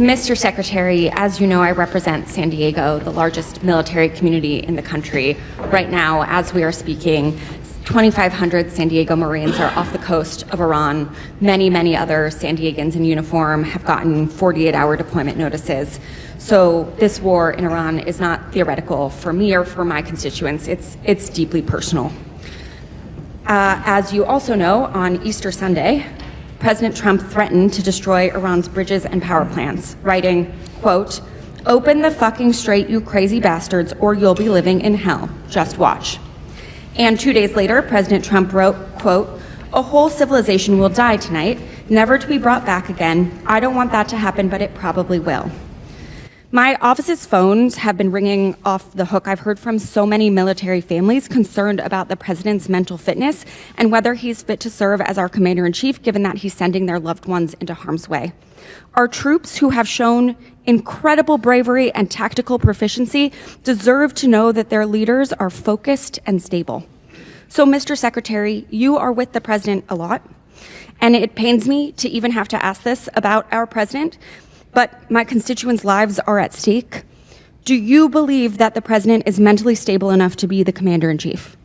Mr. Secretary, as you know, I represent San Diego, the largest military community in the country. Right now, as we are speaking, 2,500 San Diego Marines are off the coast of Iran. Many other San Diegans in uniform have gotten 48-hour deployment notices. So this war in Iran is not theoretical for me or for my constituents. It's deeply personal. As you also know, on Easter Sunday, President Trump threatened to destroy Iran's bridges and power plants, writing, quote, "Open the fucking strait, you crazy bastards, or you'll be living in hell. Just watch." And 2 days later, President Trump wrote, quote, "A whole civilization will die tonight, never to be brought back again. I don't want that to happen, but it probably will." My office's phones have been ringing off the hook. I've heard from so many military families concerned about the president's mental fitness and whether he's fit to serve as our commander-in-chief, given that he's sending their loved ones into harm's way. Our troops, who have shown incredible bravery and tactical proficiency, deserve to know that their leaders are focused and stable. So, Mr. Secretary, you are with the president a lot, and it pains me to even have to ask this about our president, but my constituents' lives are at stake. Do you believe that the president is mentally stable enough to be the commander-in-chief?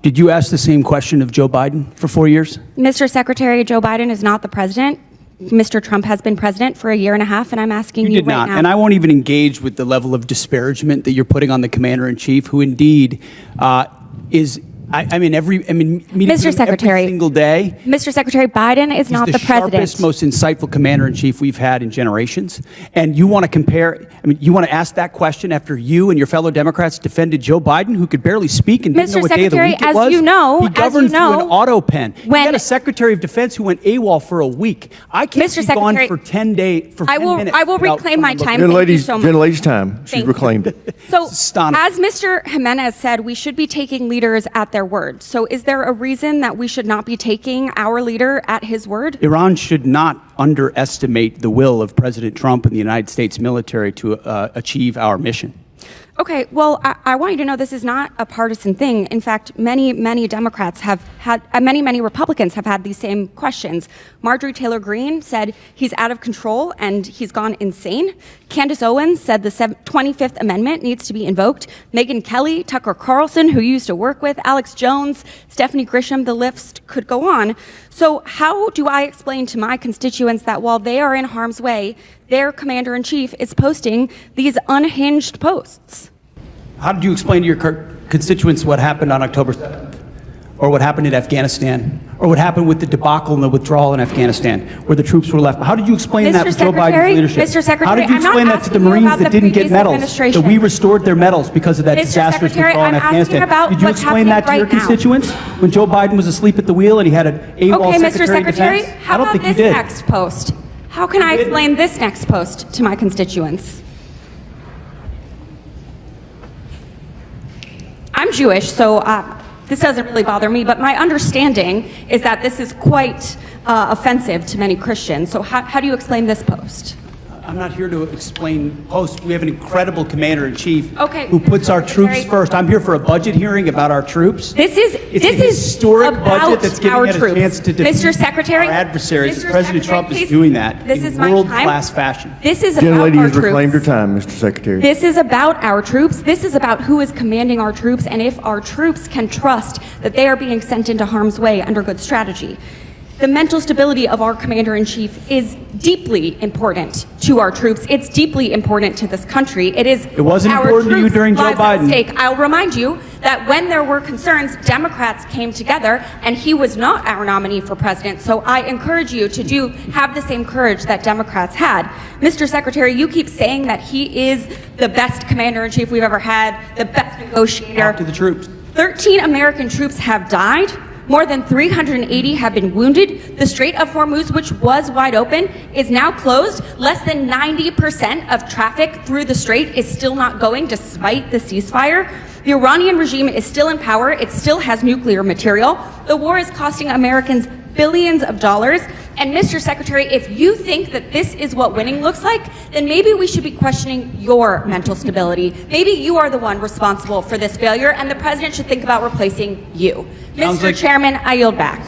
Did you ask the same question of Joe Biden for 4 years? Mr. Secretary, Joe Biden is not the president. Mr. Trump has been president for a year and a half, and I'm asking you did right not, now. and I won't even engage with the level of disparagement that you're putting on the commander-in-chief, who indeed is. Mr. Secretary, every single day. Mr. Secretary, Biden is not the president. He's the sharpest, most insightful commander-in-chief we've had in generations. And you want to compare, you want to ask that question after you and your fellow Democrats defended Joe Biden, who could barely speak and didn't know what day of the week it was? As you know, he governed through an auto pen. You got a Secretary of Defense who went AWOL for a week. I can't be gone for 10 days, for 10 minutes. I will reclaim my time. Gentlelady's time. She's reclaimed it. So, as Mr. Jimenez said, we should be taking leaders at their word. So is there a reason that we should not be taking our leader at his word? Iran should not underestimate the will of President Trump and the United States military to achieve our mission. Okay, well, I want you to know this is not a partisan thing. In fact, many Democrats have had, many Republicans have had these same questions. Marjorie Taylor Greene said he's out of control and he's gone insane. Candace Owens said the 25th Amendment needs to be invoked. Megyn Kelly, Tucker Carlson, who you used to work with, Alex Jones, Stephanie Grisham, the list could go on. So how do I explain to my constituents that while they are in harm's way, their commander-in-chief is posting these unhinged posts? How did you explain to your constituents what happened on October 7th? Or what happened in Afghanistan? Or what happened with the debacle and the withdrawal in Afghanistan, where the troops were left? How did you explain that with Joe Biden's leadership? Mr. Secretary, how did you explain that to the Marines that didn't get medals? That we restored their medals because of that disastrous withdrawal in Afghanistan. Did you explain that to your constituents when Joe Biden was asleep at the wheel and he had an AWOL Secretary of Defense? How about this next post? How can I explain this next post to my constituents? I'm Jewish, so this doesn't really bother me, but my understanding is that this is quite offensive to many Christians. So how do you explain this post? I'm not here to explain posts. We have an incredible commander-in-chief who puts Mr. our troops first. I'm here for a budget hearing about our troops. This is historic budget that's giving us a chance to defeat Mr. Secretary, our adversaries. Mr. President Secretary, Trump is doing that this in is my world-class fashion. This is about Gentlelady our has reclaimed her troops. time, Mr. Secretary. This is about our troops. This is about who is commanding our troops and if our troops can trust that they are being sent into harm's way under good strategy. The mental stability of our commander-in-chief is deeply important to our troops. It's deeply important to this country. It wasn't important to you during Joe Biden. I'll remind you that when there were concerns, Democrats came together, and he was not our nominee for president. So I encourage you to have the same courage that Democrats had. Mr. Secretary, you keep saying that he is the best commander-in-chief we've ever had, the best negotiator. Talk to the troops. 13 American troops have died. More than 380 have been wounded. The Strait of Hormuz, which was wide open, is now closed. Less than 90% of traffic through the strait is still not going despite the ceasefire. The Iranian regime is still in power. It still has nuclear material. The war is costing Americans billions of dollars. And Mr. Secretary, if you think that this is what winning looks like, then maybe we should be questioning your mental stability. Maybe you are the one responsible for this failure, and the president should think about replacing you. Mr. Chairman, I yield back.